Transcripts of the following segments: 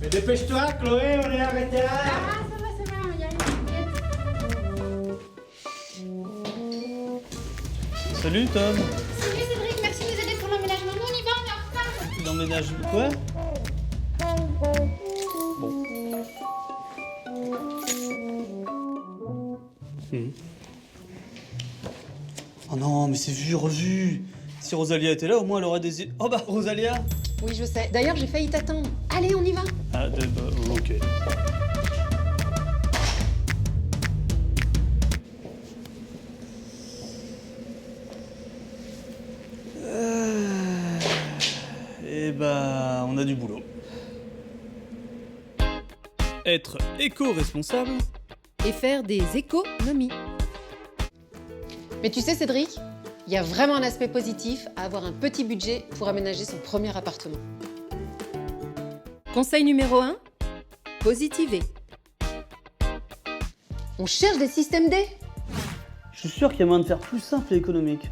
Mais dépêche-toi, Chloé, on est arrêté là. Ah, ça va, il y a une Salut Tom. Salut Cédric, merci de nous aider pour l'emménagement. Nous, on y va, on est en retard. L'emménage... Quoi? Bon. Oh non, mais c'est vu, revu. Si Rosalia était là, au moins elle aurait des... Oh bah, Rosalia. Oui, je sais. D'ailleurs, j'ai failli t'attendre. Allez, on y va. Ah, ok. Eh bah, on a du boulot. Être éco-responsable. Et faire des économies. Mais tu sais, Cédric, il y a vraiment un aspect positif à avoir un petit budget pour aménager son premier appartement. Conseil numéro 1, positiver. On cherche des systèmes D. Je suis sûr qu'il y a moyen de faire plus simple et économique.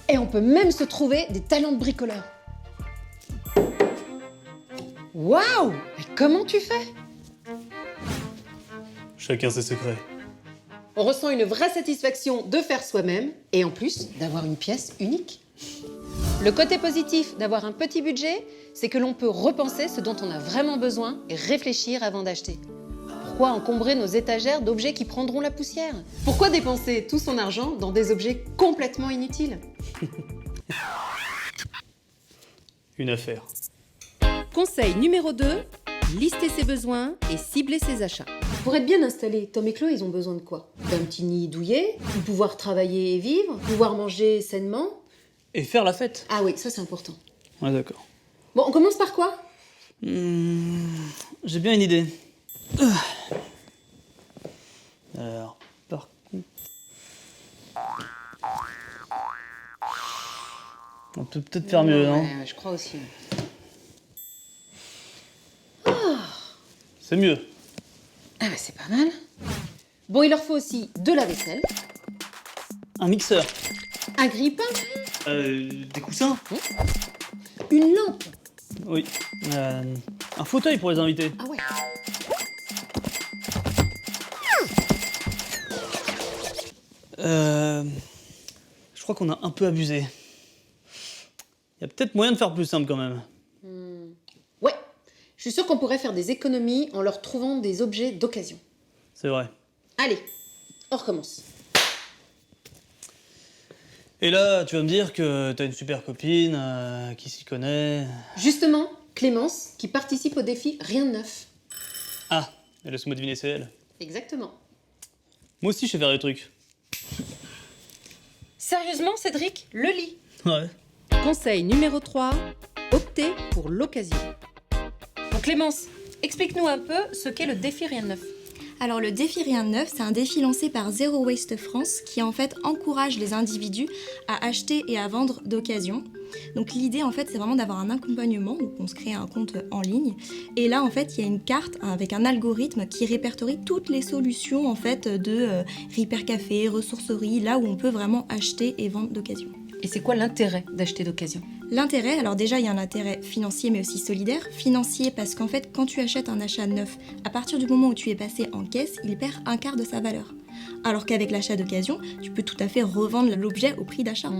Et on peut même se trouver des talents de bricoleurs. Waouh! Mais comment tu fais? Chacun ses secrets. On ressent une vraie satisfaction de faire soi-même et en plus d'avoir une pièce unique. Le côté positif d'avoir un petit budget, c'est que l'on peut repenser ce dont on a vraiment besoin et réfléchir avant d'acheter. Pourquoi encombrer nos étagères d'objets qui prendront la poussière? Pourquoi dépenser tout son argent dans des objets complètement inutiles? Une affaire. Conseil numéro 2, lister ses besoins et cibler ses achats. Pour être bien installé, Tom et Chloé, ils ont besoin de quoi? D'un petit nid douillet, de pouvoir travailler et vivre, pouvoir manger sainement. Et faire la fête. Ah oui, ça c'est important. Ouais, d'accord. Bon, on commence par quoi? J'ai bien une idée. Alors, par contre... On peut peut-être faire mieux, non? Ouais, je crois aussi. C'est mieux. Ah bah c'est pas mal. Bon, il leur faut aussi de la vaisselle, Un mixeur. un grille-pain, Des coussins. une lampe. Oui. Un fauteuil pour les invités. Ah ouais. Je crois qu'on a un peu abusé. Il y a peut-être moyen de faire plus simple quand même. Ouais, je suis sûre qu'on pourrait faire des économies en leur trouvant des objets d'occasion. C'est vrai. Allez, on recommence. Et là, tu vas me dire que t'as une super copine qui s'y connaît. Justement, Clémence, qui participe au défi Rien de neuf. Ah, et laisse-moi deviner, c'est elle. Exactement. Moi aussi, je sais faire des trucs. Sérieusement, Cédric, le lit. Ouais. Conseil numéro 3, optez pour l'occasion. Bon, Clémence, explique-nous un peu ce qu'est le défi Rien de neuf. Alors le défi Rien de neuf, c'est un défi lancé par Zero Waste France qui en fait encourage les individus à acheter et à vendre d'occasion. Donc l'idée en fait c'est vraiment d'avoir un accompagnement, donc on se crée un compte en ligne et là en fait il y a une carte avec un algorithme qui répertorie toutes les solutions en fait de Repair Café, ressourcerie, là où on peut vraiment acheter et vendre d'occasion. Et c'est quoi l'intérêt d'acheter d'occasion? L'intérêt, alors déjà il y a un intérêt financier mais aussi solidaire. Financier parce qu'en fait quand tu achètes un achat neuf, à partir du moment où tu es passé en caisse, il perd un quart de sa valeur. Alors qu'avec l'achat d'occasion, tu peux tout à fait revendre l'objet au prix d'achat.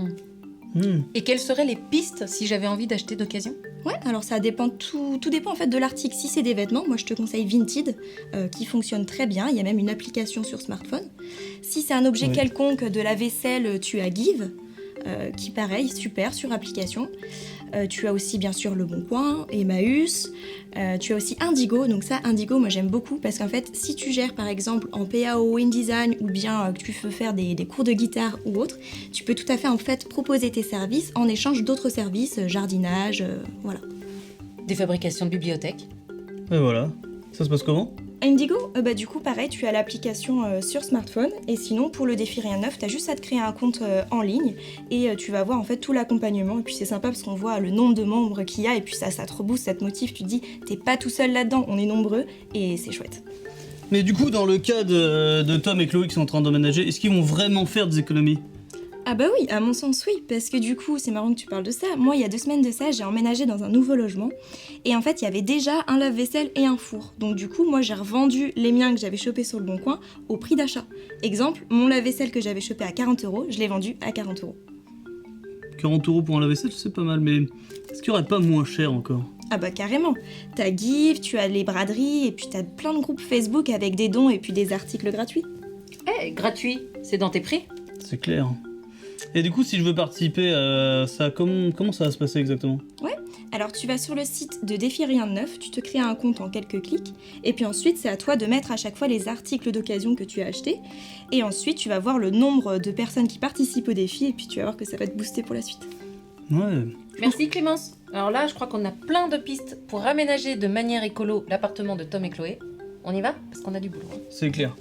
Et quelles seraient les pistes si j'avais envie d'acheter d'occasion? Ouais, alors ça dépend, tout dépend en fait de l'article. Si c'est des vêtements, moi je te conseille Vinted, qui fonctionne très bien, il y a même une application sur smartphone. Si c'est un objet quelconque, de la vaisselle, tu as Give, qui pareil, super, sur application. Tu as aussi bien sûr Le Bon Coin, Emmaüs, tu as aussi Indigo, donc ça Indigo moi j'aime beaucoup parce qu'en fait si tu gères par exemple en PAO, InDesign ou bien que tu veux faire des cours de guitare ou autre, tu peux tout à fait en fait proposer tes services en échange d'autres services, jardinage, voilà. Des fabrications de bibliothèques. Et voilà. Ça se passe comment? Indigo, bah du coup pareil, tu as l'application sur smartphone et sinon pour le défi Rien de neuf, t'as juste à te créer un compte en ligne et tu vas voir en fait tout l'accompagnement et puis c'est sympa parce qu'on voit le nombre de membres qu'il y a et puis ça te rebooste, ça te motive, tu te dis t'es pas tout seul là-dedans, on est nombreux et c'est chouette. Mais du coup, dans le cas de Tom et Chloé qui sont en train d'emménager, est-ce qu'ils vont vraiment faire des économies? Ah bah oui, à mon sens oui, parce que du coup, c'est marrant que tu parles de ça. Moi, il y a 2 semaines de ça, j'ai emménagé dans un nouveau logement. Et en fait, il y avait déjà un lave-vaisselle et un four. Donc du coup, moi, j'ai revendu les miens que j'avais chopés sur le Bon Coin au prix d'achat. Exemple, mon lave-vaisselle que j'avais chopé à 40 €, je l'ai vendu à 40 €. 40 € pour un lave-vaisselle, c'est pas mal, mais est-ce qu'il y aurait pas moins cher encore? Ah bah carrément. T'as Give, tu as les braderies, et puis t'as plein de groupes Facebook avec des dons et puis des articles gratuits. Eh, gratuit, c'est dans tes prix. C'est clair. Et du coup, si je veux participer à ça, comment ça va se passer exactement? Alors tu vas sur le site de Défi Rien de Neuf, tu te crées un compte en quelques clics, et puis ensuite c'est à toi de mettre à chaque fois les articles d'occasion que tu as achetés, et ensuite tu vas voir le nombre de personnes qui participent au défi, et puis tu vas voir que ça va te booster pour la suite. Ouais. Merci Clémence. Alors là, je crois qu'on a plein de pistes pour aménager de manière écolo l'appartement de Tom et Chloé. On y va? Parce qu'on a du boulot. C'est clair.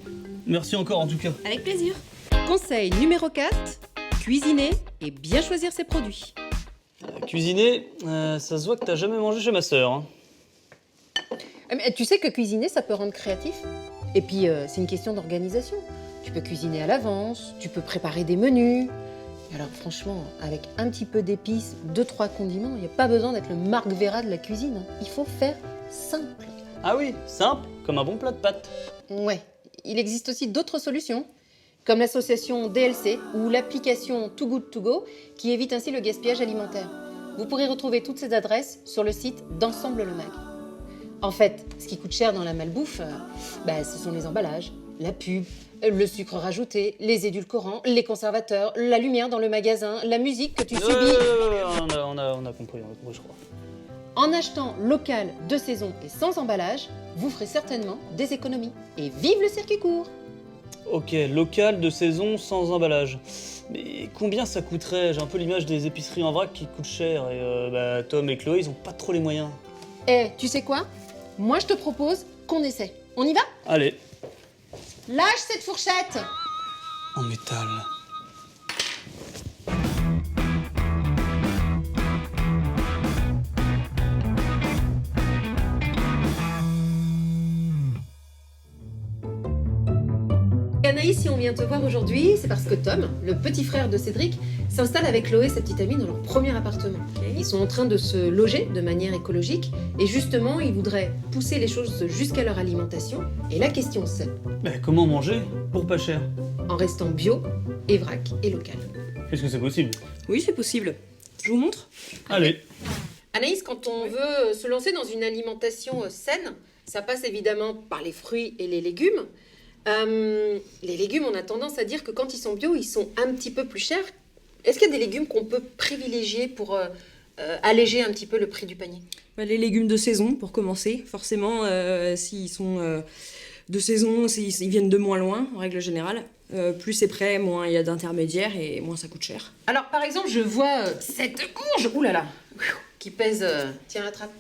Merci encore en tout cas. Avec plaisir. Conseil numéro 4, cuisiner et bien choisir ses produits. Cuisiner, ça se voit que t'as jamais mangé chez ma sœur. Hein. Mais tu sais que cuisiner, ça peut rendre créatif. Et puis, c'est une question d'organisation. Tu peux cuisiner à l'avance, tu peux préparer des menus. Et alors franchement, avec un petit peu d'épices, 2-3 condiments, il n'y a pas besoin d'être le Marc Vera de la cuisine. Il faut faire simple. Ah oui, simple, comme un bon plat de pâtes. Ouais, il existe aussi d'autres solutions, comme l'association DLC ou l'application Too Good To Go, qui évite ainsi le gaspillage alimentaire. Vous pourrez retrouver toutes ces adresses sur le site d'Ensemble le Mag. En fait, ce qui coûte cher dans la malbouffe, ce sont les emballages, la pub, le sucre rajouté, les édulcorants, les conservateurs, la lumière dans le magasin, la musique que tu subis. On a compris, je crois. En achetant local, de saison et sans emballage, vous ferez certainement des économies. Et vive le circuit court! Ok, local, de saison, sans emballage. Mais combien ça coûterait? J'ai un peu l'image des épiceries en vrac qui coûtent cher et Tom et Chloé, ils ont pas trop les moyens. Eh, tu sais quoi? Moi, je te propose qu'on essaie. On y va? Allez. Lâche cette fourchette! En métal. Anaïs, si on vient te voir aujourd'hui, c'est parce que Tom, le petit frère de Cédric, s'installe avec Chloé, sa petite amie, dans leur premier appartement. Ils sont en train de se loger de manière écologique et justement, ils voudraient pousser les choses jusqu'à leur alimentation. Et la question c'est, Comment manger pour pas cher? en restant bio, et vrac et local. Est-ce que c'est possible? Oui, c'est possible. Je vous montre. Allez. Anaïs, quand on veut se lancer dans une alimentation saine, ça passe évidemment par les fruits et les légumes. Les légumes, on a tendance à dire que quand ils sont bio, ils sont un petit peu plus chers. Est-ce qu'il y a des légumes qu'on peut privilégier pour alléger un petit peu le prix du panier? Les légumes de saison, pour commencer. Forcément, s'ils sont de saison, ils viennent de moins loin, en règle générale. Plus c'est prêt, moins il y a d'intermédiaires et moins ça coûte cher. Alors, par exemple, je vois cette courge, oulala, qui pèse... tiens, attrape.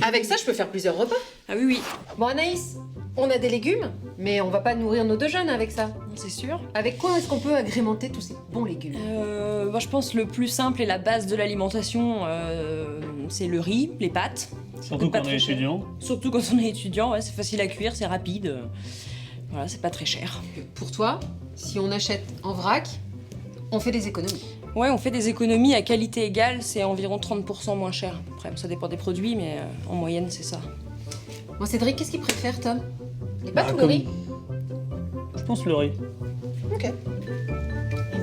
Avec ça, je peux faire plusieurs repas. Ah oui, oui, Bon, Anaïs, on a des légumes, mais on va pas nourrir nos deux jeunes avec ça. c'est sûr. Avec quoi est-ce qu'on peut agrémenter tous ces bons légumes? Je pense le plus simple et la base de l'alimentation, c'est le riz, les pâtes. Surtout Pas quand on très est cher. étudiant. Surtout quand on est étudiant, ouais, c'est facile à cuire, c'est rapide. Voilà, c'est pas très cher. Pour toi, si on achète en vrac, on fait des économies. Ouais, on fait des économies à qualité égale, c'est environ 30% moins cher. Après, ça dépend des produits, mais en moyenne, c'est ça. Bon, Cédric, qu'est-ce qu'il préfère, Tom? Les pâtes ou le comme- riz? Je pense le riz. Ok. Riz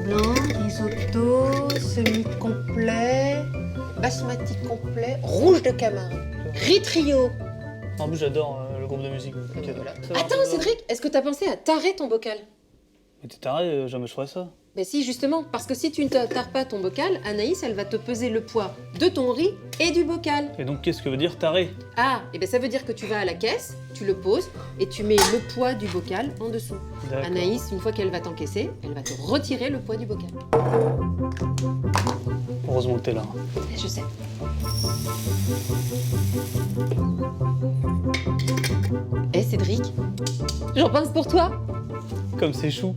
blanc, risotto, semi-complet, basmati complet, rouge de Camargue, riz trio. En plus, j'adore le groupe de musique. donc, ok. Voilà. Ça va, Attends, ça va. Cédric, est-ce que t'as pensé à tarer ton bocal? Mais t'es taré, jamais je ferais ça. Ben si, justement, parce que si tu ne tares pas ton bocal, Anaïs, elle va te peser le poids de ton riz et du bocal. Et donc, qu'est-ce que veut dire taré? Ah, et ben ça veut dire que tu vas à la caisse, tu le poses et tu mets le poids du bocal en dessous. D'accord. Anaïs, une fois qu'elle va t'encaisser, elle va te retirer le poids du bocal. Heureusement que t'es là. Je sais. Eh Cédric, j'en pense pour toi. Comme c'est chou.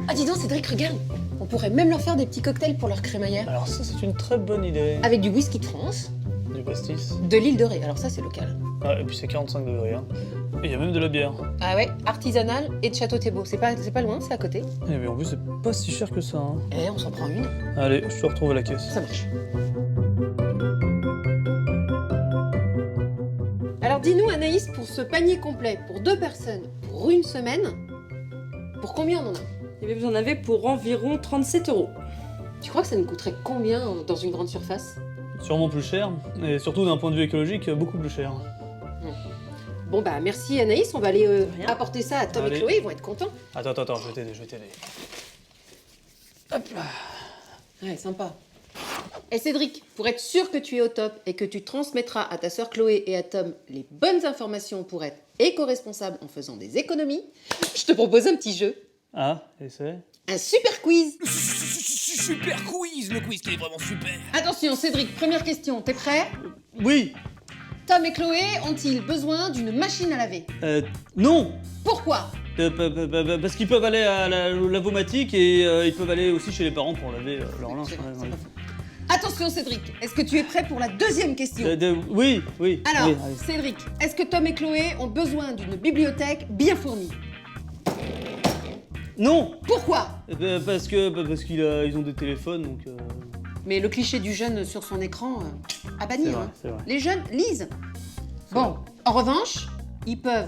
Ah dis donc Cédric, regarde, on pourrait même leur faire des petits cocktails pour leur crémaillère. Alors ça, c'est une très bonne idée. Avec du whisky de France, Du pastis. De l'île de Ré, alors ça c'est local. Ah, et puis c'est 45 degrés. Hein. Et il y a même de la bière. Ah ouais, artisanal et de Château-Thébault. C'est pas loin, c'est à côté. Eh mais en plus, c'est pas si cher que ça. Hein. Eh, on s'en prend une. Allez, je te retrouve à la caisse. Ça marche. Alors dis-nous Anaïs, pour ce panier complet, pour 2 personnes, pour une semaine, pour combien on en a? Eh bien, vous en avez pour environ 37 €. Tu crois que ça nous coûterait combien dans une grande surface? Sûrement plus cher, et surtout d'un point de vue écologique, beaucoup plus cher. Bon bah merci Anaïs, on va aller rien. apporter ça à Tom Allez. et Chloé, ils vont être contents. Attends, je vais t'aider. Hop là. Ouais, sympa. Et Cédric, pour être sûr que tu es au top et que tu transmettras à ta sœur Chloé et à Tom les bonnes informations pour être éco-responsable en faisant des économies, je te propose un petit jeu. Ah, et c'est Un super quiz. Super quiz, le quiz qui est vraiment super. Attention Cédric, première question, t'es prêt? Oui. Tom et Chloé ont-ils besoin d'une machine à laver? Non. Pourquoi? Parce qu'ils peuvent aller à la lavomatique et ils peuvent aller aussi chez les parents pour laver leur linge. C'est vrai, Ouais, c'est ouais. pas faux. Attention Cédric, est-ce que tu es prêt pour la deuxième question? Oui. Alors, Oui, allez. Cédric, est-ce que Tom et Chloé ont besoin d'une bibliothèque bien fournie? Non. Pourquoi? Parce qu'ils ont des téléphones, donc... Mais le cliché du jeune sur son écran, à C'est bannir. vrai, Hein. c'est vrai. Les jeunes lisent. Bon, en revanche, ils peuvent.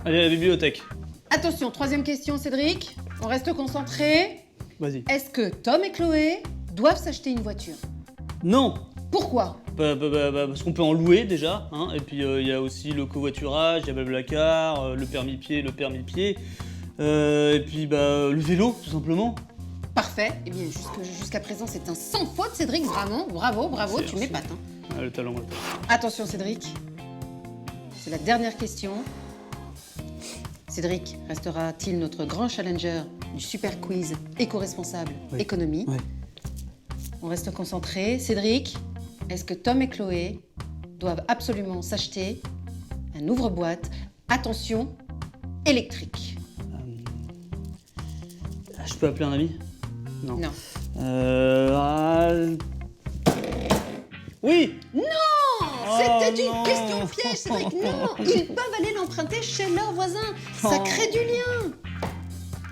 Allez à la bibliothèque. Attention, troisième question Cédric, on reste concentré. Vas-y. Est-ce que Tom et Chloé doivent s'acheter une voiture? Non. Pourquoi? Parce qu'on peut en louer déjà, hein, et puis il y a aussi le covoiturage, il y a Blablacar, le permis pied, et puis le vélo, tout simplement. Parfait. Eh bien, jusqu'à présent, c'est un sans faute, Cédric. Vraiment, bravo, Merci, tu merci. m'épates. Hein. Ah, le talent. Attention, Cédric. C'est la dernière question. Cédric restera-t-il notre grand challenger du super quiz éco-responsable Oui. économie? Oui. On reste concentré. Cédric, est-ce que Tom et Chloé doivent absolument s'acheter un ouvre-boîte, attention, électrique? Je peux appeler un ami? Non. Non. Oui. C'était une non. question piège, Cédric. Non, ils peuvent aller l'emprunter chez leurs voisins. Ça Oh. crée du lien.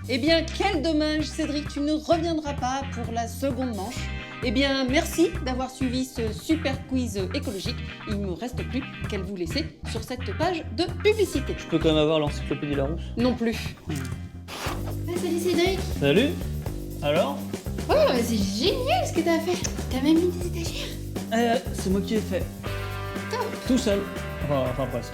Eh bien, quel dommage, Cédric, tu ne reviendras pas pour la seconde manche. Eh bien, merci d'avoir suivi ce super quiz écologique. Il ne me reste plus qu'à vous laisser sur cette page de publicité. Je peux quand même avoir l'encyclopédie Larousse. Non plus. Ah, salut Cédric. Salut. Alors? Oh, c'est génial ce que t'as fait. T'as même mis des étagères. C'est moi qui ai fait. Tout seul. Enfin presque.